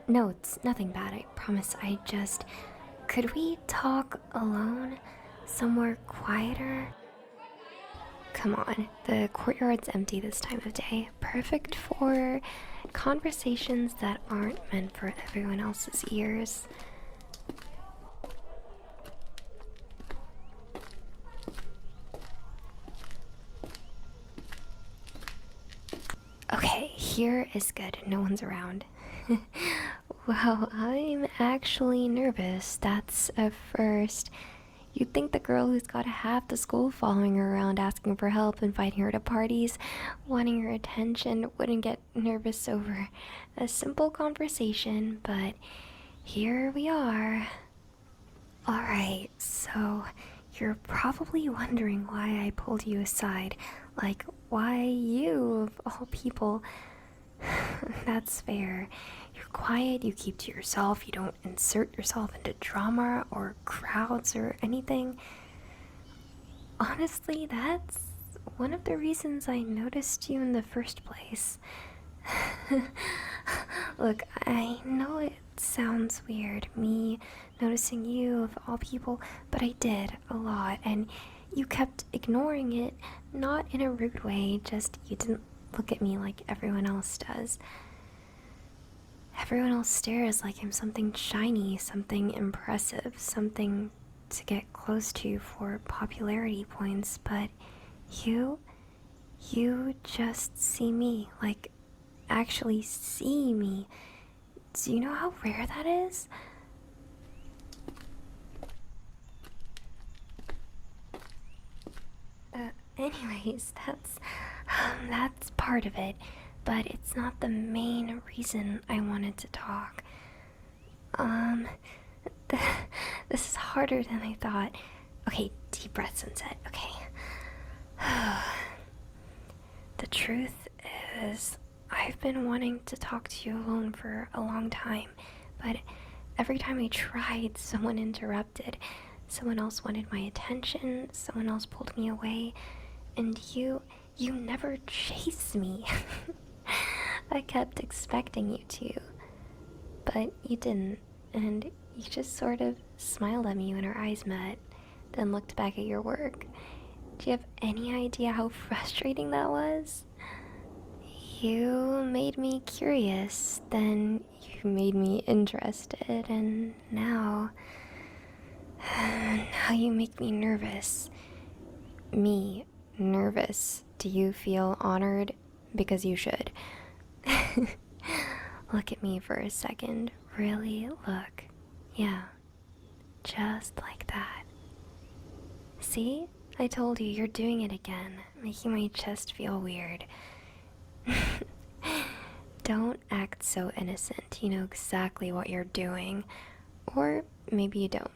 No, it's nothing bad, I promise. Could we talk alone? Somewhere quieter? Come on, the courtyard's empty this time of day. Perfect for conversations that aren't meant for everyone else's ears. Okay, here is good. No one's around. Well, I'm actually nervous. That's a first. You'd think the girl who's got half the school following her around asking for help, inviting her to parties, wanting her attention, wouldn't get nervous over a simple conversation, but here we are. Alright, so you're probably wondering why I pulled you aside. Like, why you, of all people? That's fair. You're quiet, you keep to yourself, you don't insert yourself into drama or crowds or anything. Honestly, that's one of the reasons I noticed you in the first place. Look, I know it sounds weird, me noticing you of all people, but I did a lot, and you kept ignoring it, not in a rude way, just you didn't look at me like everyone else does. Everyone else stares like I'm something shiny, something impressive, something to get close to for popularity points, but you just see me, like actually see me. Do you know how rare that is? Anyways, that's part of it, but it's not the main reason I wanted to talk. This is harder than I thought. Okay, deep breath, Sunset. Okay. The truth is, I've been wanting to talk to you alone for a long time, but every time I tried, someone interrupted. Someone else wanted my attention, someone else pulled me away, and you never chased me. I kept expecting you to, but you didn't, and you just sort of smiled at me when our eyes met, then looked back at your work. Do you have any idea how frustrating that was? You made me curious, then you made me interested, and now you make me nervous. Me, nervous. Do you feel honored? Because you should. Look at me for a second. Really look. Yeah. Just like that. See? I told you, you're doing it again, making my chest feel weird. Don't act so innocent. You know exactly what you're doing. Or maybe you don't.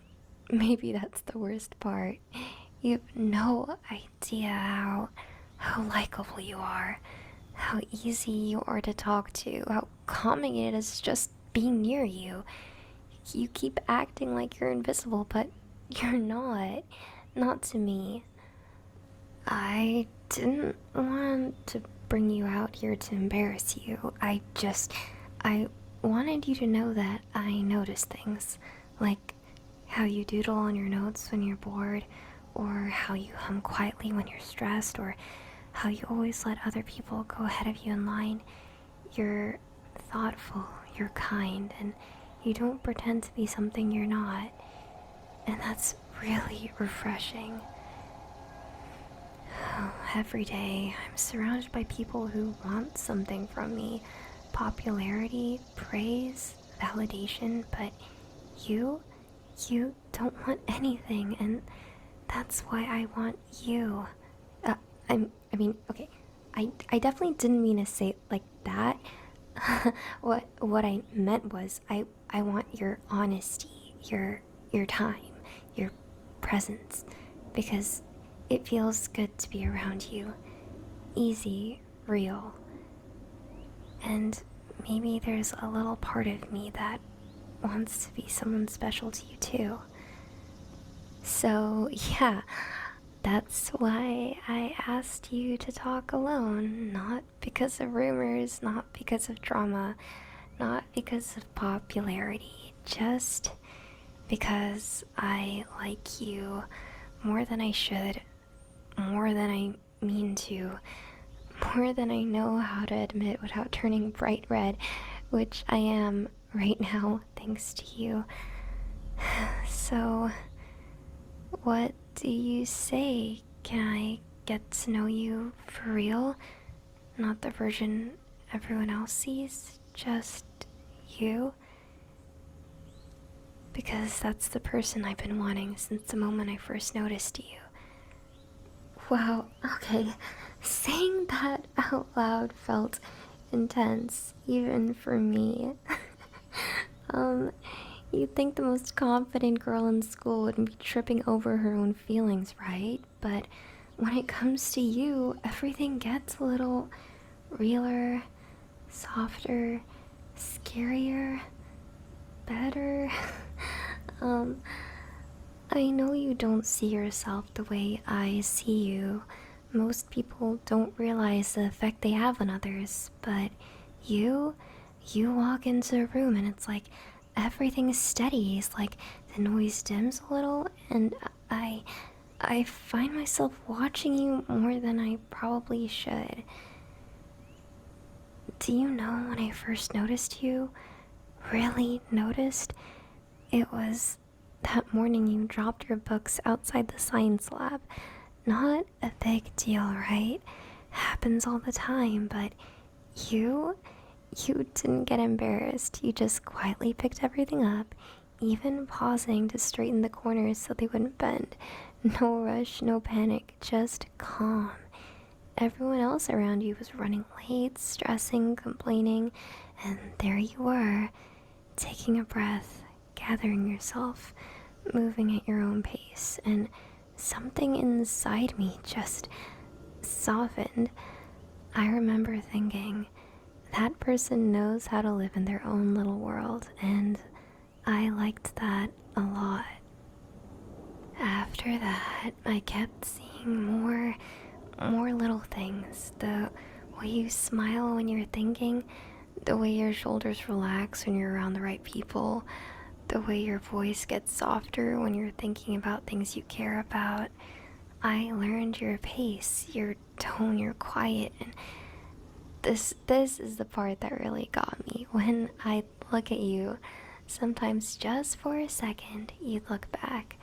Maybe that's the worst part. You have no idea how likable you are, how easy you are to talk to, how calming it is just being near you. You keep acting like you're invisible, but you're not. Not to me. I didn't want to bring you out here to embarrass you. I wanted you to know that I notice things, like how you doodle on your notes when you're bored, or how you hum quietly when you're stressed, or how you always let other people go ahead of you in line. You're thoughtful, you're kind, and you don't pretend to be something you're not. And that's really refreshing. Every day, I'm surrounded by people who want something from me. Popularity, praise, validation, but you don't want anything, and that's why I want you. Okay, I definitely didn't mean to say it like that. What I meant was, I want your honesty, your time, your presence, because it feels good to be around you. Easy, real. And maybe there's a little part of me that wants to be someone special to you too. So, yeah, that's why I asked you to talk alone. Not because of rumors, not because of drama. not because of popularity, just because I like you more than I should, more than I mean to, more than I know how to admit without turning bright red, which I am right now thanks to you. So, what do you say? Can I get to know you for real? Not the version everyone else sees, just you? Because that's the person I've been wanting since the moment I first noticed you. Wow, okay. Saying that out loud felt intense, even for me. You'd think the most confident girl in school wouldn't be tripping over her own feelings, right? But when it comes to you, everything gets a little realer, softer, scarier, better. I know you don't see yourself the way I see you. Most people don't realize the effect they have on others, but you walk into a room and it's like everything is steady. It's like the noise dims a little, and I find myself watching you more than I probably should. Do you know when I first noticed you? Really noticed? It was that morning you dropped your books outside the science lab. Not a big deal, right? Happens all the time, but you didn't get embarrassed. You just quietly picked everything up, even pausing to straighten the corners so they wouldn't bend. No rush, no panic, just calm. Everyone else around you was running late, stressing, complaining, and there you were, taking a breath, gathering yourself, moving at your own pace, and something inside me just softened. I remember thinking, that person knows how to live in their own little world, and I liked that a lot. After that, I kept seeing more little things. The way you smile when you're thinking, the way your shoulders relax when you're around the right people, the way your voice gets softer when you're thinking about things you care about. I learned your pace, your tone, your quiet, and this is the part that really got me. When I look at you, sometimes just for a second, you'd look back.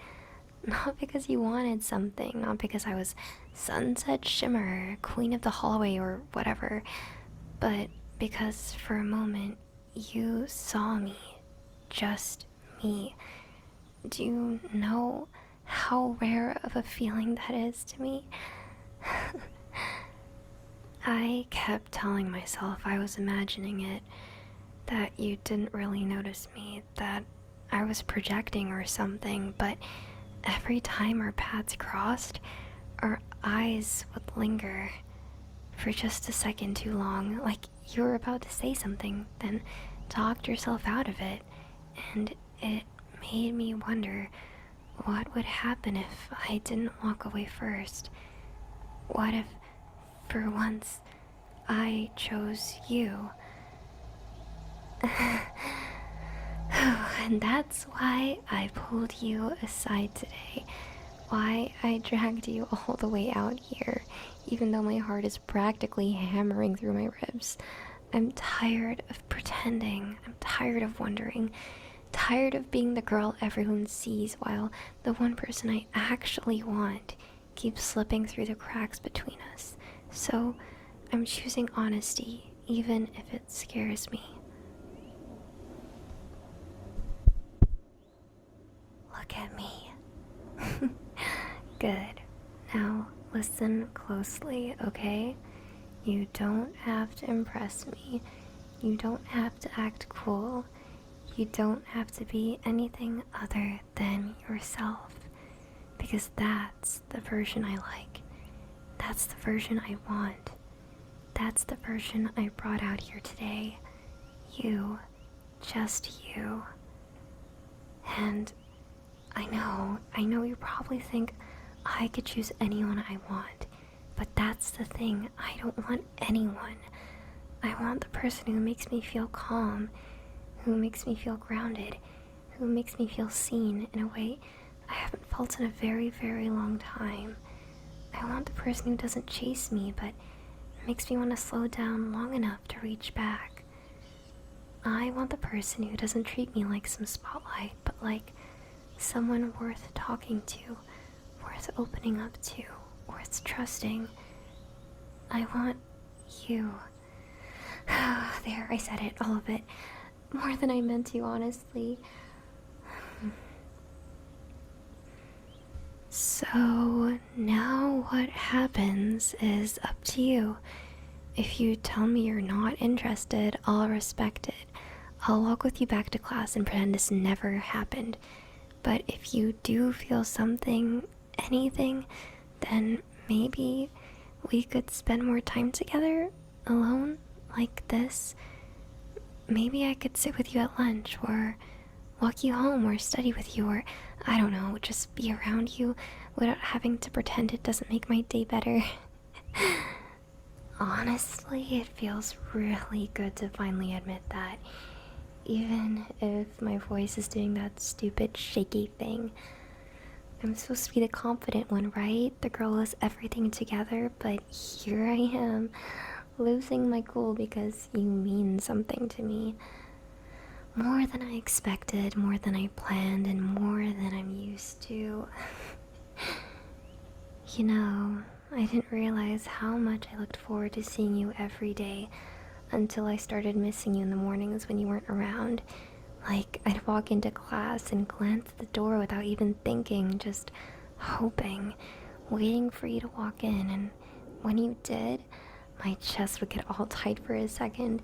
Not because you wanted something, not because I was sunset shimmer, queen of the hallway, or whatever, but because for a moment you saw me, just me. Do you know how rare of a feeling that is to me? I kept telling myself I was imagining it, that you didn't really notice me, that I was projecting or something, but every time our paths crossed, our eyes would linger for just a second too long, like you were about to say something, then talked yourself out of it, and it made me wonder what would happen if I didn't walk away first. What if, for once, I chose you? And that's why I pulled you aside today. Why I dragged you all the way out here, even though my heart is practically hammering through my ribs. I'm tired of pretending. I'm tired of wondering. Tired of being the girl everyone sees while the one person I actually want keeps slipping through the cracks between us. So I'm choosing honesty, even if it scares me. Look at me. Good. Now listen closely, okay? You don't have to impress me. You don't have to act cool. You don't have to be anything other than yourself. Because that's the version I like. That's the version I want. That's the version I brought out here today. You. Just you. And I know you probably think I could choose anyone I want, but that's the thing, I don't want anyone. I want the person who makes me feel calm, who makes me feel grounded, who makes me feel seen in a way I haven't felt in a very, very long time. I want the person who doesn't chase me, but makes me want to slow down long enough to reach back. I want the person who doesn't treat me like some spotlight, but like someone worth talking to, worth opening up to, worth trusting. I want you. There, I said it, all of it. More than I meant to, honestly. So, now what happens is up to you. If you tell me you're not interested, I'll respect it. I'll walk with you back to class and pretend this never happened. But if you do feel something, anything, then maybe we could spend more time together, alone, like this. Maybe I could sit with you at lunch, or walk you home, or study with you, or I don't know, just be around you without having to pretend it doesn't make my day better. Honestly, it feels really good to finally admit that. Even if my voice is doing that stupid shaky thing. I'm supposed to be the confident one, right? The girl who has everything together, but here I am, losing my cool because you mean something to me. More than I expected, more than I planned, and more than I'm used to. You know, I didn't realize how much I looked forward to seeing you every day until I started missing you in the mornings when you weren't around. Like, I'd walk into class and glance at the door without even thinking, just hoping, waiting for you to walk in, and when you did, my chest would get all tight for a second.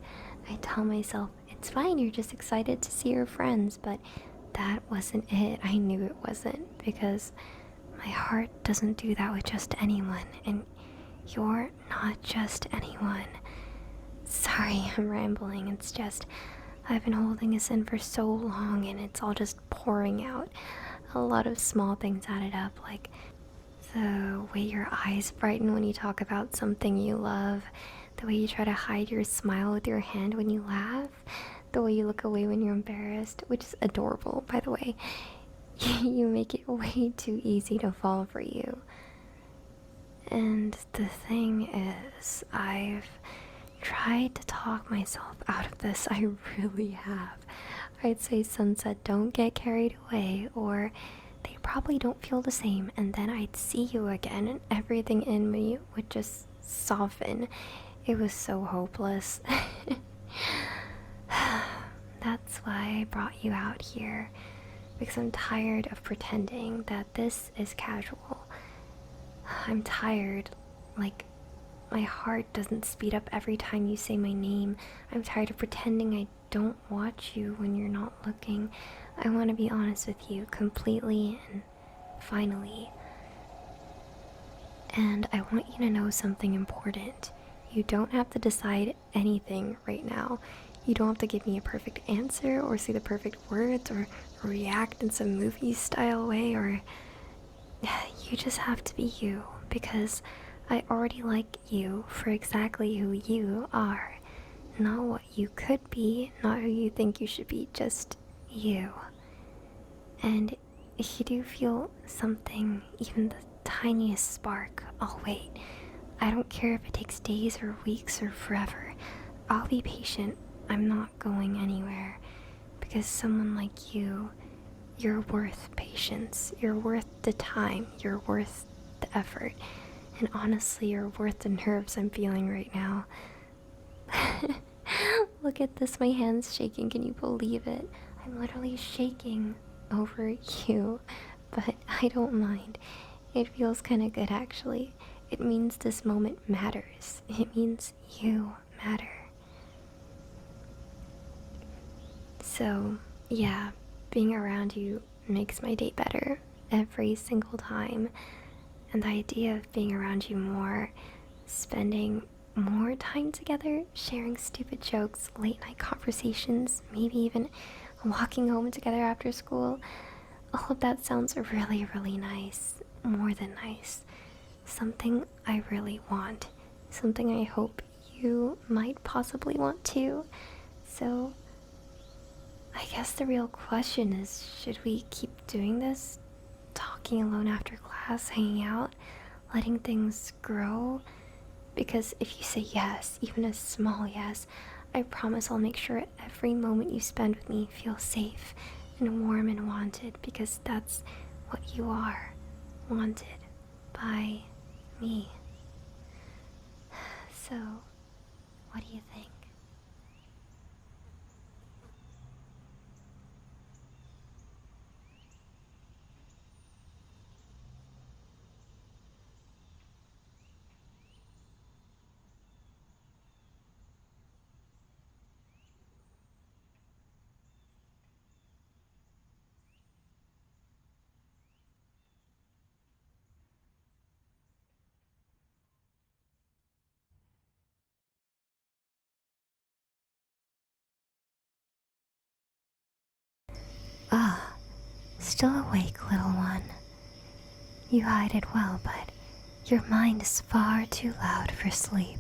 I'd tell myself, it's fine, you're just excited to see your friends, but that wasn't it. I knew it wasn't, because my heart doesn't do that with just anyone, and you're not just anyone. Sorry, I'm rambling. It's just, I've been holding this in for so long and it's all just pouring out. A lot of small things added up, like the way your eyes brighten when you talk about something you love, the way you try to hide your smile with your hand when you laugh, the way you look away when you're embarrassed, which is adorable, by the way. You make it way too easy to fall for you. And the thing is, I've tried to talk myself out of this. I really have. I'd say sunset, don't get carried away, or they probably don't feel the same, and then I'd see you again and everything in me would just soften. It was so hopeless. That's why I brought you out here, because I'm tired of pretending that this is casual. I'm tired, like, my heart doesn't speed up every time you say my name. I'm tired of pretending I don't watch you when you're not looking. I want to be honest with you completely and finally. And I want you to know something important. You don't have to decide anything right now. You don't have to give me a perfect answer or say the perfect words or react in some movie style way, or you just have to be you, because I already like you for exactly who you are. Not what you could be, not who you think you should be, just you. And if you do feel something, even the tiniest spark, I'll wait. I don't care if it takes days or weeks or forever. I'll be patient. I'm not going anywhere. Because someone like you, you're worth patience. You're worth the time. You're worth the effort. And honestly, you're worth the nerves I'm feeling right now. Look at this, my hand's shaking. Can you believe it? I'm literally shaking over you, but I don't mind. It feels kind of good, actually. It means this moment matters. It means you matter. So, yeah, being around you makes my day better every single time. And the idea of being around you more, spending more time together, sharing stupid jokes, late night conversations, maybe even walking home together after school, all of that sounds really, really nice. More than nice. Something I really want. Something I hope you might possibly want to. So, I guess the real question is, should we keep doing this? Talking alone after class, hanging out, letting things grow? Because if you say yes, even a small yes, I promise I'll make sure every moment you spend with me feels safe and warm and wanted, because that's what you are. Wanted by me. So, what do you think? Ah, still awake, little one. You hide it well, but your mind is far too loud for sleep.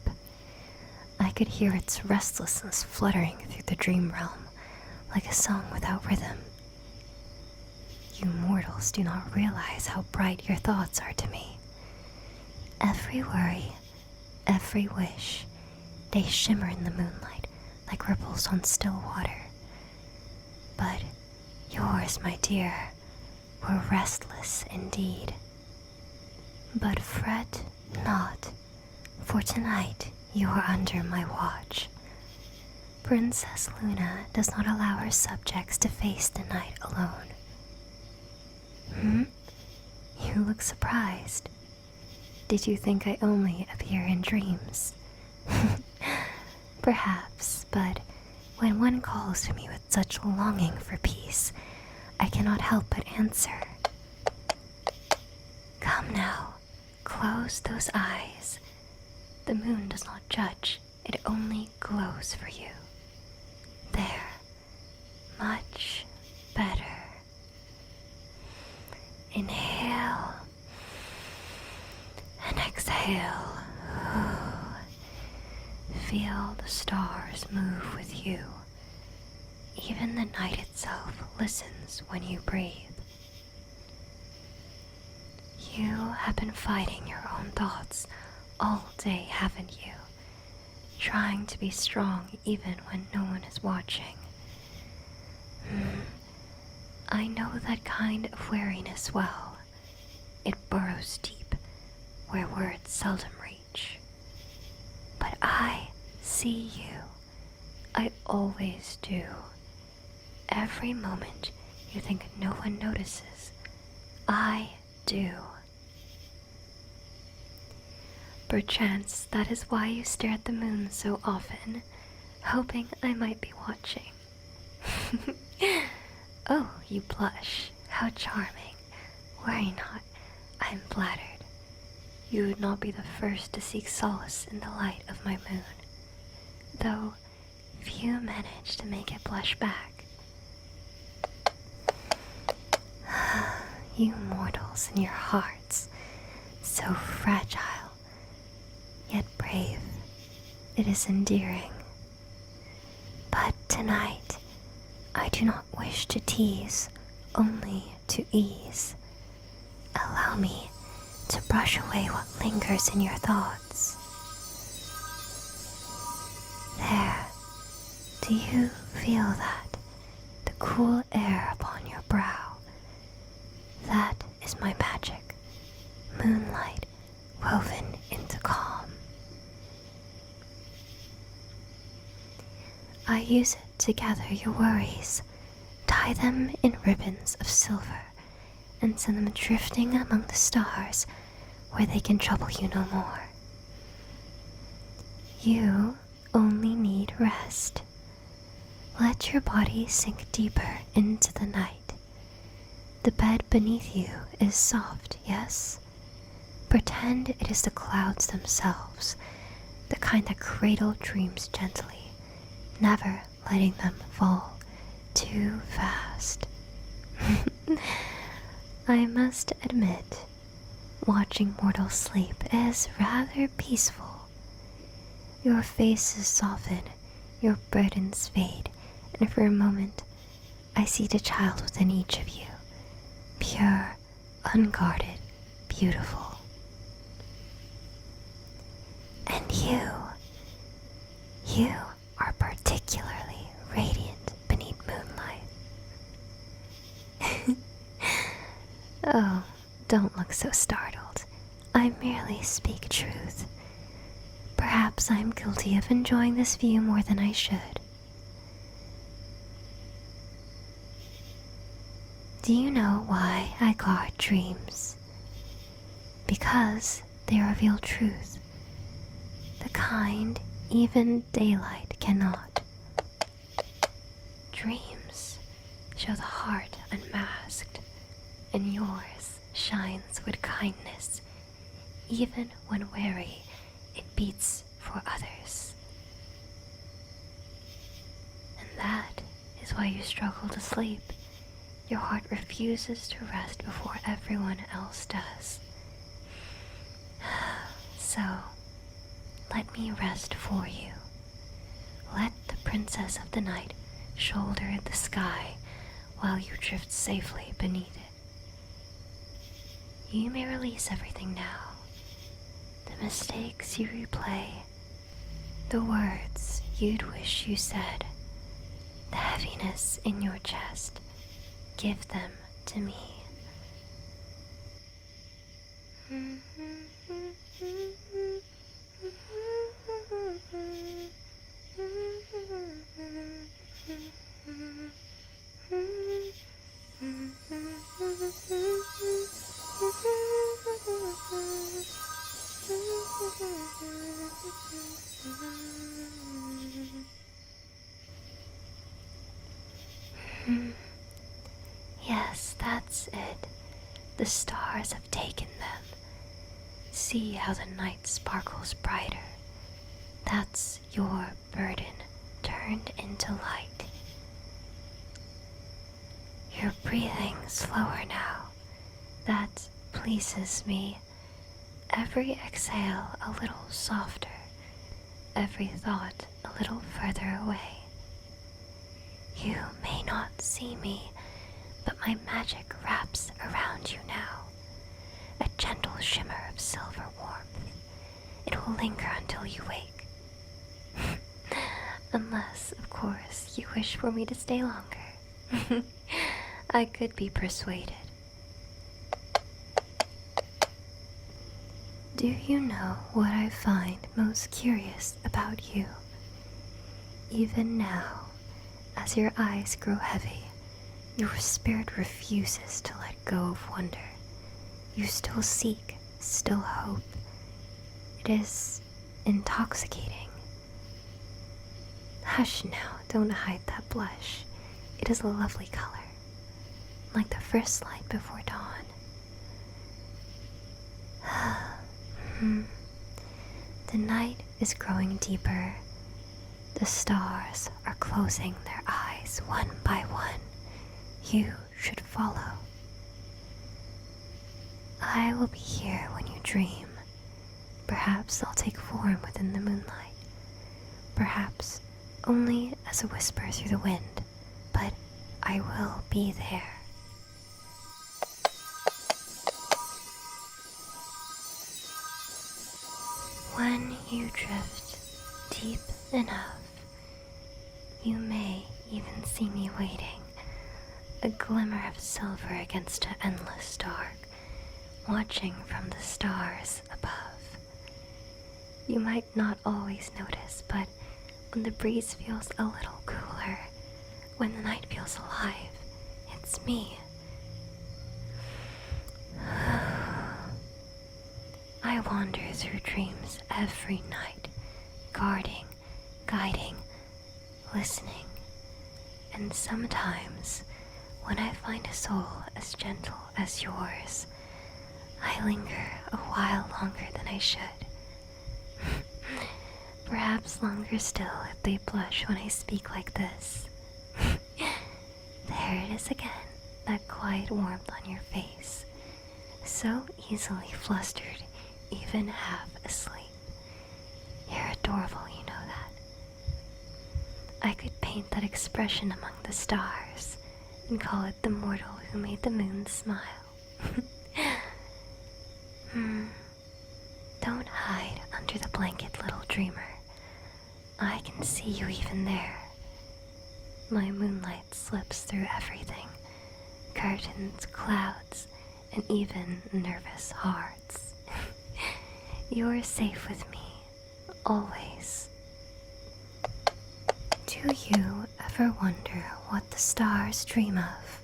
I could hear its restlessness fluttering through the dream realm, like a song without rhythm. You mortals do not realize how bright your thoughts are to me. Every worry, every wish, they shimmer in the moonlight like ripples on still water. But yours, my dear, were restless indeed. But fret not, for tonight you are under my watch. Princess Luna does not allow her subjects to face the night alone. You look surprised. Did you think I only appear in dreams? Perhaps, but when one calls to me with such longing for peace, I cannot help but answer. Come now, close those eyes. The moon does not judge, it only glows for you. There, much better. Inhale and exhale. Feel the stars move with you. Even the night itself listens when you breathe. You have been fighting your own thoughts all day, haven't you? Trying to be strong even when no one is watching. I know that kind of weariness well. It burrows deep, where words seldom reach. But I see you. I always do. Every moment you think no one notices, I do. Perchance that is why you stare at the moon so often, hoping I might be watching. Oh, you blush. How charming. Worry not, I'm flattered. You would not be the first to seek solace in the light of my moon, though few manage to make it blush back. You mortals and your hearts, so fragile, yet brave. It is endearing. But tonight, I do not wish to tease, only to ease. Allow me to brush away what lingers in your thoughts. There, do you feel that? The cool air upon your brow. That is my magic, moonlight woven into calm. I use it to gather your worries, tie them in ribbons of silver, and send them drifting among the stars where they can trouble you no more. You only need rest. Let your body sink deeper into the night. The bed beneath you is soft, yes? Pretend it is the clouds themselves, the kind that cradle dreams gently, never letting them fall too fast. I must admit, watching mortals sleep is rather peaceful. Your faces soften, your burdens fade, and for a moment, I see the child within each of you. Pure, unguarded, beautiful. And you are particularly radiant beneath moonlight. Oh, don't look so startled. I merely speak truth. Perhaps I'm guilty of enjoying this view more than I should. Do you know why I guard dreams? Because they reveal truth, the kind even daylight cannot. Dreams show the heart unmasked, and yours shines with kindness. Even when weary, it beats for others. And that is why you struggle to sleep. Your heart refuses to rest before everyone else does. So, let me rest for you. Let the princess of the night shoulder the sky while you drift safely beneath it. You may release everything now. The mistakes you replay, the words you'd wish you said, the heaviness in your chest, give them to me. Yes, that's it. The stars have taken them. See how the night sparkles brighter. That's your burden turned into light. You're breathing slower now. That pleases me. Every exhale a little softer. Every thought a little further away. You may not see me, but my magic wraps around you now. A gentle shimmer of silver warmth. It will linger until you wake. Unless, of course, you wish for me to stay longer. I could be persuaded. Do you know what I find most curious about you? Even now, as your eyes grow heavy, your spirit refuses to let go of wonder. You still seek, still hope. It is intoxicating. Hush now, don't hide that blush. It is a lovely color, like the first light before dawn. The night is growing deeper. The stars are closing their eyes one by one. You should follow. I will be here when you dream. Perhaps I'll take form within the moonlight. Perhaps only as a whisper through the wind, but I will be there. When you drift deep enough, you may even see me waiting, a glimmer of silver against an endless dark, watching from the stars above. You might not always notice, but when the breeze feels a little cooler, when the night feels alive, it's me. I wander through dreams every night, guarding, guiding, listening, and sometimes, when I find a soul as gentle as yours, I linger a while longer than I should. Perhaps longer still if they blush when I speak like this. There it is again, that quiet warmth on your face, so easily flustered, even half asleep. You're adorable, you know that. I could paint that expression among the stars and call it the mortal who made the moon smile. Don't hide under the blanket, little dreamer. I can see you even there. My moonlight slips through everything. Curtains, clouds, and even nervous hearts. You're safe with me, always. Do you ever wonder what the stars dream of?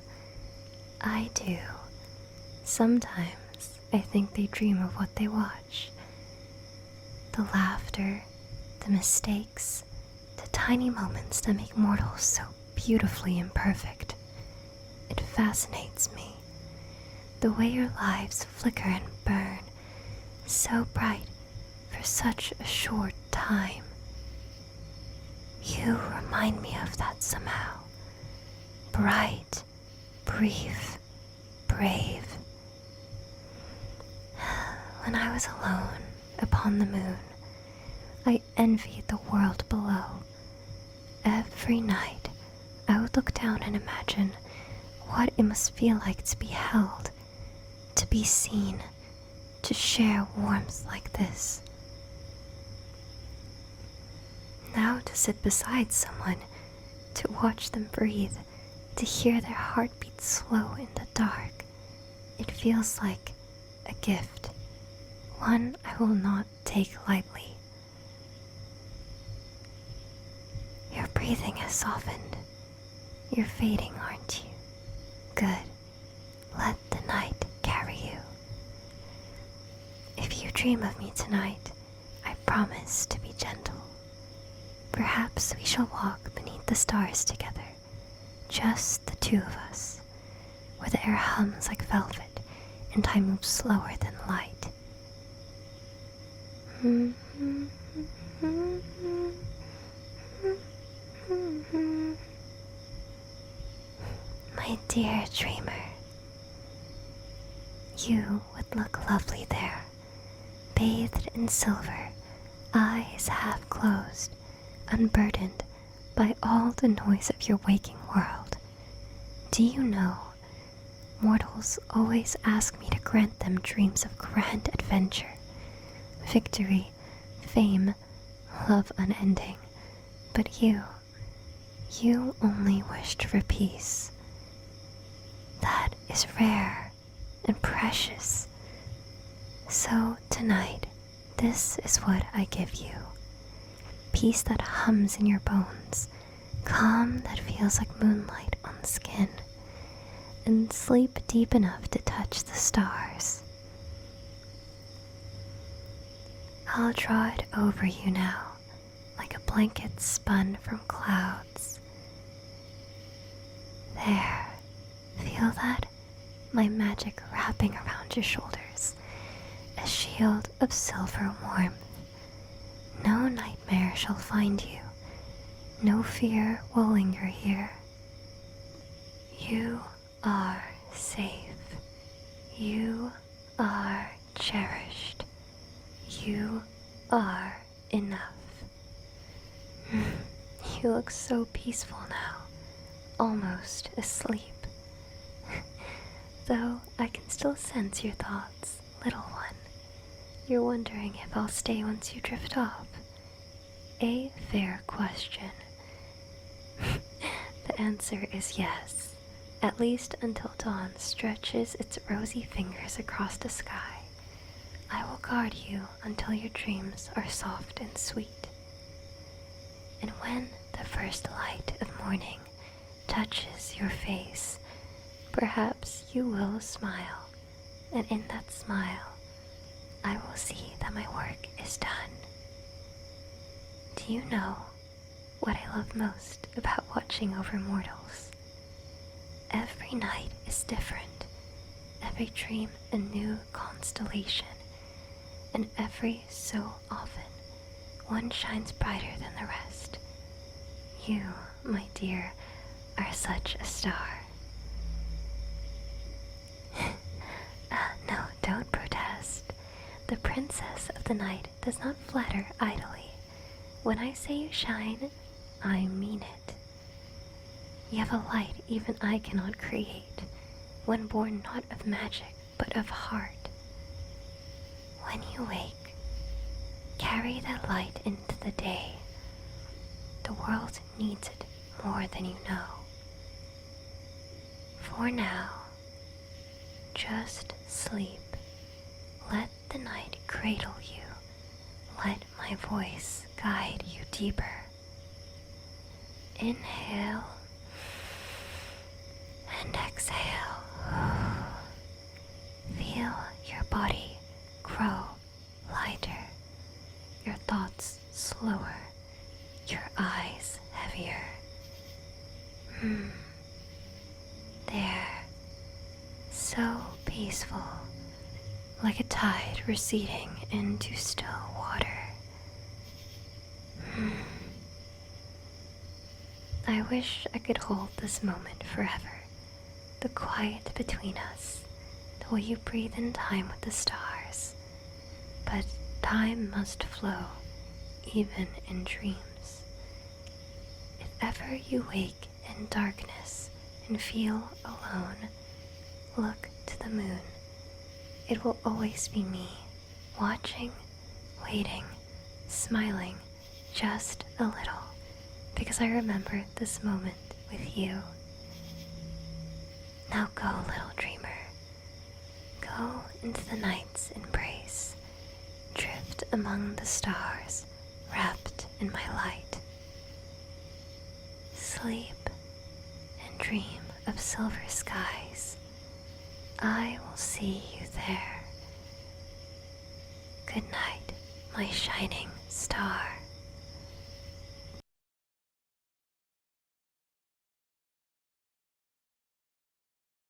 I do. Sometimes I think they dream of what they watch. The laughter, the mistakes, the tiny moments that make mortals so beautifully imperfect. It fascinates me. The way your lives flicker and burn, so bright for such a short time. You remind me of that somehow. Bright, brief, brave. When I was alone upon the moon, I envied the world below. Every night, I would look down and imagine what it must feel like to be held, to be seen, to share warmth like this. Now to sit beside someone, to watch them breathe, to hear their heartbeat slow in the dark, it feels like a gift, one I will not take lightly. Your breathing has softened. You're fading, aren't you? Good. Let the night carry you. If you dream of me tonight, I promise to be gentle. Perhaps we shall walk beneath the stars together, just the two of us, where the air hums like velvet and time moves slower than light. My dear dreamer, you would look lovely there, bathed in silver, eyes half closed, unburdened by all the noise of your waking world. Do you know, mortals always ask me to grant them dreams of grand adventure, victory, fame, love unending. But you only wished for peace. That is rare and precious. So tonight, this is what I give you. Peace that hums in your bones, calm that feels like moonlight on the skin, and sleep deep enough to touch the stars. I'll draw it over you now, like a blanket spun from clouds. There, feel that? My magic wrapping around your shoulders, a shield of silver warmth. No nightmare shall find you, no fear will linger here. You are safe. You are cherished. You are enough. You look so peaceful now, almost asleep. Though I can still sense your thoughts, little one. You're wondering if I'll stay once you drift off. A fair question. The answer is yes, at least until dawn stretches its rosy fingers across the sky. I will guard you until your dreams are soft and sweet. And when the first light of morning touches your face, perhaps you will smile, and in that smile, I will see that my work is done. Do you know what I love most about watching over mortals? Every night is different, every dream a new constellation, and every so often one shines brighter than the rest. You, my dear, are such a star. No, don't protest. The princess of the night does not flatter idly. When I say you shine, I mean it. You have a light even I cannot create, one born not of magic, but of heart. When you wake, carry that light into the day. The world needs it more than you know. For now, just sleep. Let the night cradle you. Let my voice guide you deeper. Inhale and exhale. Feel your body grow lighter, your thoughts slower, your eyes heavier. There, so peaceful, like a tide receding into still water. I wish I could hold this moment forever. The quiet between us, the way you breathe in time with the stars. But time must flow, even in dreams. If ever you wake in darkness and feel alone, look to the moon. It will always be me, watching, waiting, smiling, just a little, because I remember this moment with you. Now go, little dreamer. Go into the night's embrace. Drift among the stars, wrapped in my light. Sleep and dream of silver skies. I will see you there. Good night, my shining star.